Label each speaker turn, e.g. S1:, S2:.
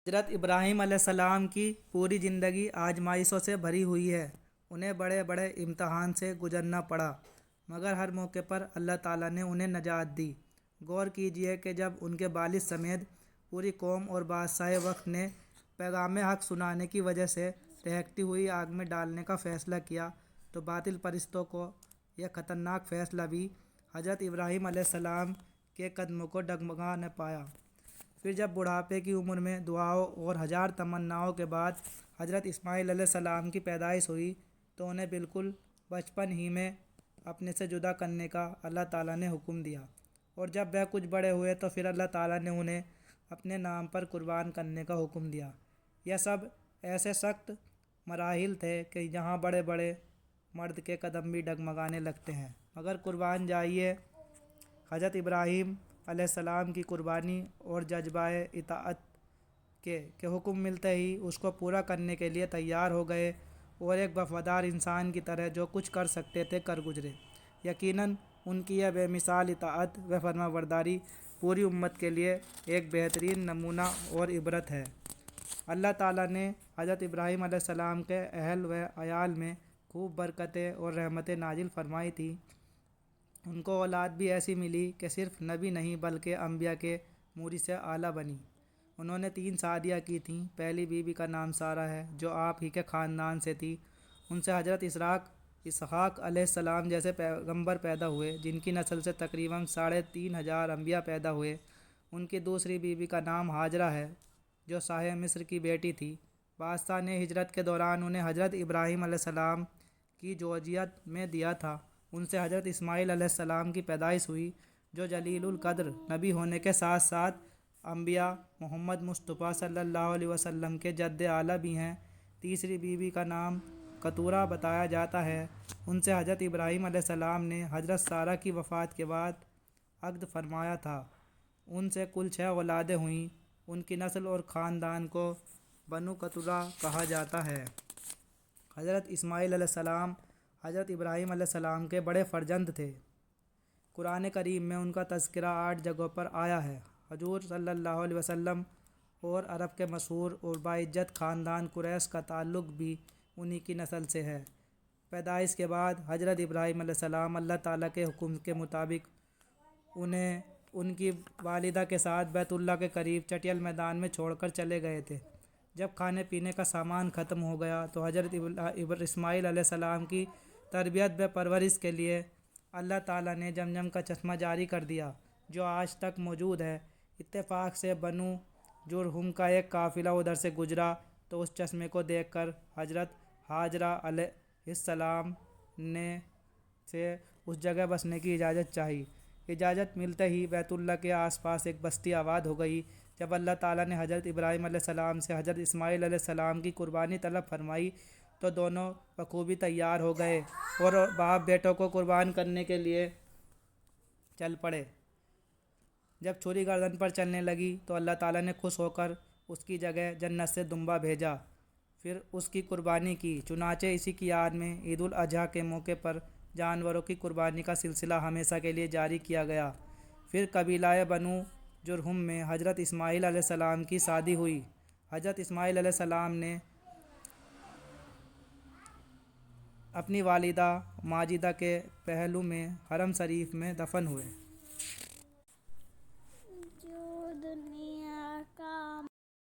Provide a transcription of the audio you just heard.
S1: حضرت ابراہیم علیہ السلام کی پوری زندگی آزمائشوں سے بھری ہوئی ہے۔ انہیں بڑے بڑے امتحان سے گزرنا پڑا، مگر ہر موقع پر اللہ تعالیٰ نے انہیں نجات دی۔ غور کیجئے کہ جب ان کے والد سمیت پوری قوم اور بادشاہ وقت نے پیغام حق سنانے کی وجہ سے دہکتی ہوئی آگ میں ڈالنے کا فیصلہ کیا، تو باطل پرستوں کو یہ خطرناک فیصلہ بھی حضرت ابراہیم علیہ السلام کے قدموں کو ڈگمگا نہ پایا۔ پھر جب بڑھاپے کی عمر میں دعاؤں اور ہزار تمناؤں کے بعد حضرت اسماعیل علیہ السلام کی پیدائش ہوئی، تو انہیں بالکل بچپن ہی میں اپنے سے جدا کرنے کا اللہ تعالیٰ نے حکم دیا، اور جب وہ کچھ بڑے ہوئے تو پھر اللہ تعالیٰ نے انہیں اپنے نام پر قربان کرنے کا حکم دیا۔ یہ سب ایسے سخت مراحل تھے کہ جہاں بڑے بڑے مرد کے قدم بھی ڈگمگانے لگتے ہیں، مگر قربان جائیے حضرت ابراہیم علیہ السلام کی قربانی اور جذبہ اطاعت کہ حکم ملتے ہی اس کو پورا کرنے کے لیے تیار ہو گئے، اور ایک وفادار انسان کی طرح جو کچھ کر سکتے تھے کر گزرے۔ یقیناً ان کی یہ بے مثال اطاعت و فرما برداری پوری امت کے لیے ایک بہترین نمونہ اور عبرت ہے۔ اللہ تعالیٰ نے حضرت ابراہیم علیہ السلام کے اہل و عیال میں خوب برکتیں اور رحمتیں نازل فرمائی تھیں۔ ان کو اولاد بھی ایسی ملی کہ صرف نبی نہیں بلکہ انبیاء کے موری سے اعلیٰ بنی۔ انہوں نے 3 شادیاں کی تھیں۔ پہلی بیوی کا نام سارہ ہے، جو آپ ہی کے خاندان سے تھی۔ ان سے حضرت اسحاق علیہ السلام جیسے پیغمبر پیدا ہوئے، جن کی نسل سے تقریباً 3500 انبیاء پیدا ہوئے۔ ان کی دوسری بیوی کا نام ہاجرہ ہے، جو شاہ مصر کی بیٹی تھی۔ بادشاہ نے ہجرت کے دوران انہیں حضرت ابراہیم علیہ السلام کی زوجیت میں دیا تھا۔ ان سے حضرت اسماعیل علیہ السلام کی پیدائش ہوئی، جو جلیل القدر نبی ہونے کے ساتھ ساتھ انبیاء محمد مصطفیٰ صلی اللہ علیہ وسلم کے جد اعلیٰ بھی ہیں۔ تیسری بیوی کا نام قطورہ بتایا جاتا ہے۔ ان سے حضرت ابراہیم علیہ السلام نے حضرت سارہ کی وفات کے بعد عقد فرمایا تھا۔ ان سے کل 6 اولادیں ہوئیں۔ ان کی نسل اور خاندان کو بنو قطورہ کہا جاتا ہے۔ حضرت اسماعیل علیہ السلام حضرت ابراہیم علیہ السلام کے بڑے فرزند تھے۔ قرآن کریم میں ان کا تذکرہ 8 جگہوں پر آیا ہے۔ حضور صلی اللہ علیہ وسلم اور عرب کے مشہور اور باعزت خاندان قریش کا تعلق بھی انہی کی نسل سے ہے۔ پیدائش کے بعد حضرت ابراہیم علیہ السلام اللہ تعالیٰ کے حکم کے مطابق انہیں ان کی والدہ کے ساتھ بیت اللہ کے قریب چٹیل میدان میں چھوڑ کر چلے گئے تھے۔ جب کھانے پینے کا سامان ختم ہو گیا تو حضرت اسماعیل علیہ السلام کی تربیت و پرورش کے لیے اللہ تعالیٰ نے زمزم کا چشمہ جاری کر دیا، جو آج تک موجود ہے۔ اتفاق سے بنو جرہم کا ایک قافلہ ادھر سے گزرا تو اس چشمے کو دیکھ کر حضرت ہاجرہ علیہ السلام نے سے اس جگہ بسنے کی اجازت چاہی۔ اجازت ملتے ہی بیت اللہ کے آس پاس ایک بستی آباد ہو گئی۔ جب اللہ تعالیٰ نے حضرت ابراہیم علیہ السلام سے حضرت اسماعیل علیہ السلام کی قربانی طلب فرمائی تو دونوں بخوبی تیار ہو گئے اور باپ بیٹوں کو قربان کرنے کے لیے چل پڑے۔ جب چھری گردن پر چلنے لگی تو اللہ تعالیٰ نے خوش ہو کر اس کی جگہ جنت سے دمبا بھیجا، پھر اس کی قربانی کی۔ چنانچہ اسی کی یاد میں عید الاضحیٰ کے موقع پر جانوروں کی قربانی کا سلسلہ ہمیشہ کے لیے جاری کیا گیا۔ پھر قبیلہ بنو جرہم میں حضرت اسماعیل علیہ السلام کی شادی ہوئی۔ حضرت اسماعیل علیہ السلام نے اپنی والدہ ماجدہ کے پہلو میں حرم شریف میں دفن ہوئے۔